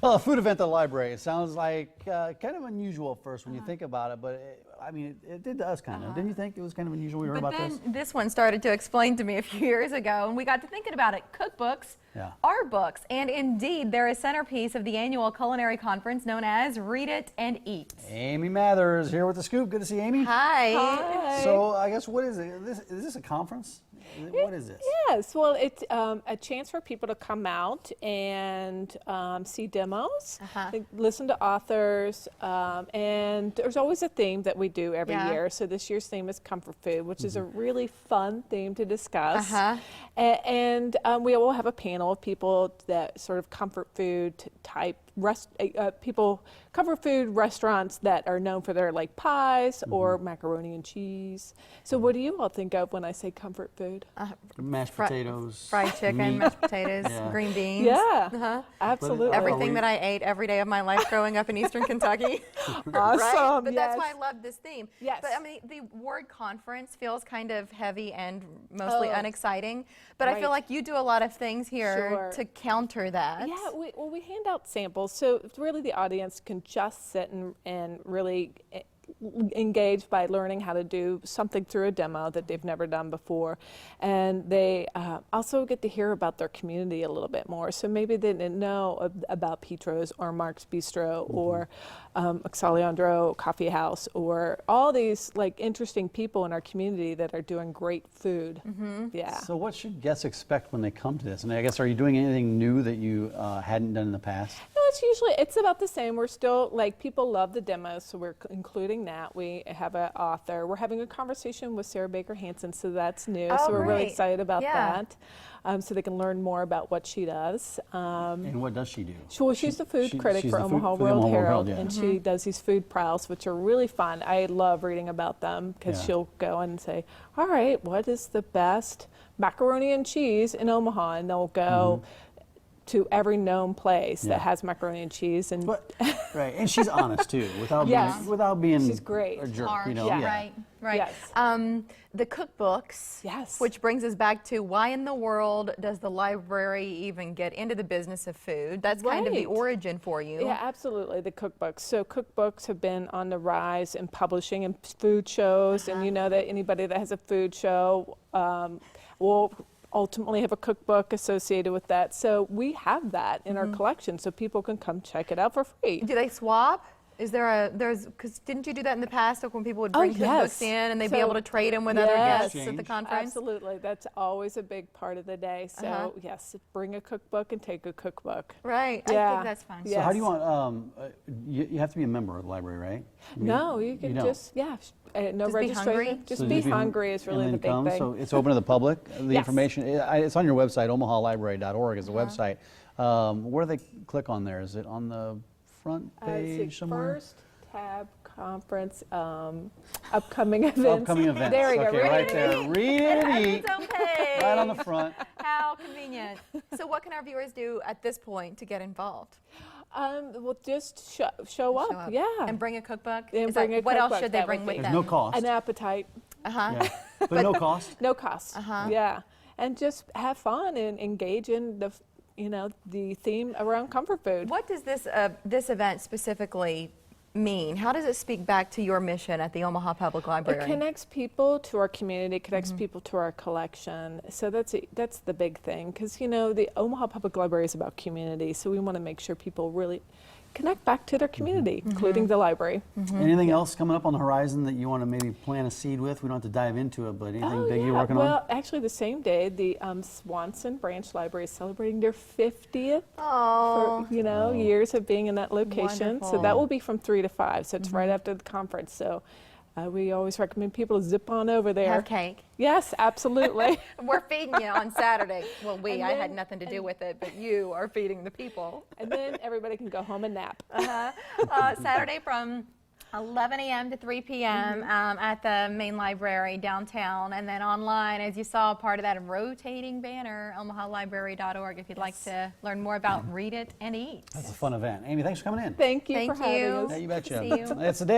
Well, a food event at the library. It sounds like kind of unusual at first when you think about it, but I mean, it did to us kind of. Didn't you think it was kind of unusual? We heard about this. This one started to explain to me a few years ago, and we got to thinking about it. Cookbooks are books, and indeed, they're a centerpiece of the annual culinary conference known as Read It and Eat. Amy Mathers here with the scoop. Good to see Amy. Hi. Hi. So I guess what is it? Is this a conference? What is this? Yes, well, it's a chance for people to come out and see demos, listen to authors, and there's always a theme that we do every year. So this year's theme is comfort food, which is a really fun theme to discuss. And we will have a panel of people that sort of comfort food type comfort food restaurants that are known for their like pies or macaroni and cheese. So what do you all think of when I say comfort food? Mashed potatoes, fried chicken, mashed potatoes, green beans. Yeah, absolutely. Everything that I ate every day of my life growing up in Eastern Kentucky. Awesome. Right? But that's why I love this theme. Yes. But I mean, the word conference feels kind of heavy and mostly unexciting. But I feel like you do a lot of things here to counter that. Yeah, we hand out samples, so really the audience can just sit and really engage by learning how to do something through a demo that they've never done before. And they also get to hear about their community a little bit more. So maybe they didn't know about Petro's or Mark's Bistro or Alexandro Coffee House or all these like interesting people in our community that are doing great food. Yeah. So what should guests expect when they come to this? And I guess, are you doing anything new that you hadn't done in the past? No, it's about the same. We're still, like, people love the demos, so we're including that. We have an author. We're having a conversation with Sarah Baker Hansen, so that's new. So we're really excited about that. So they can learn more about what she does. And what does she do? She's the food critic for Omaha World Herald, and she does these food prowls, which are really fun. I love reading about them because she'll go and say, all right, what is the best macaroni and cheese in Omaha? And they'll go to every known place that has macaroni and cheese, and right, and she's honest too, without being she's great, a jerk, harsh, you know. Right. Yes. The cookbooks, which brings us back to why in the world does the library even get into the business of food? That's kind of the origin for you. Yeah, absolutely, the cookbooks. So cookbooks have been on the rise in publishing and food shows, and you know that anybody that has a food show will ultimately have a cookbook associated with that. So we have that in our collection, so people can come check it out for free. Do they swap? Is there because didn't you do that in the past, like when people would bring cookbooks in and they'd be able to trade them with other guests at the conference? Absolutely, that's always a big part of the day. So yes, bring a cookbook and take a cookbook. Right, I think that's fun. So how do you want, you have to be a member of the library, right? No, you can just, no registration. Just be hungry is really the big thing. So it's open to the public. The information, it's on your website, omahalibrary.org is the website. Where do they click on there? Is it on the front page somewhere? First tab, conference, upcoming events. Upcoming events. There we go. Okay, right there. Read it and eat. Right on the front. How convenient. So what can our viewers do at this point to get involved? Well, just show up. Yeah. And bring a cookbook? What else should they bring with them? There's no cost. An appetite. But no cost? No cost. Yeah. And just have fun and engage in the theme around comfort food. What does this event specifically mean? How does it speak back to your mission at the Omaha Public Library? It connects people to our community, connects people to our collection. So that's the big thing, because the Omaha Public Library is about community, so we want to make sure people really connect back to their community, including the library. Anything else coming up on the horizon that you want to maybe plant a seed with? We don't have to dive into it, but anything big you're working on? Well, actually the same day, the Swanson Branch Library is celebrating their 50th years of being in that location. Wonderful. So that will be from 3 to 5, so it's right after the conference. So we always recommend people to zip on over there. Have cake. Yes, absolutely. We're feeding you on Saturday. Well, I had nothing to do with it, but you are feeding the people. And then everybody can go home and nap. Saturday from 11 a.m. to 3 p.m. At the main library downtown, and then online, as you saw, part of that rotating banner, omahalibrary.org, if you'd like to learn more about Read It and Eat. That's a fun event. Amy, thanks for coming in. Thank you for having us. Yeah, you betcha. See you. It's the day.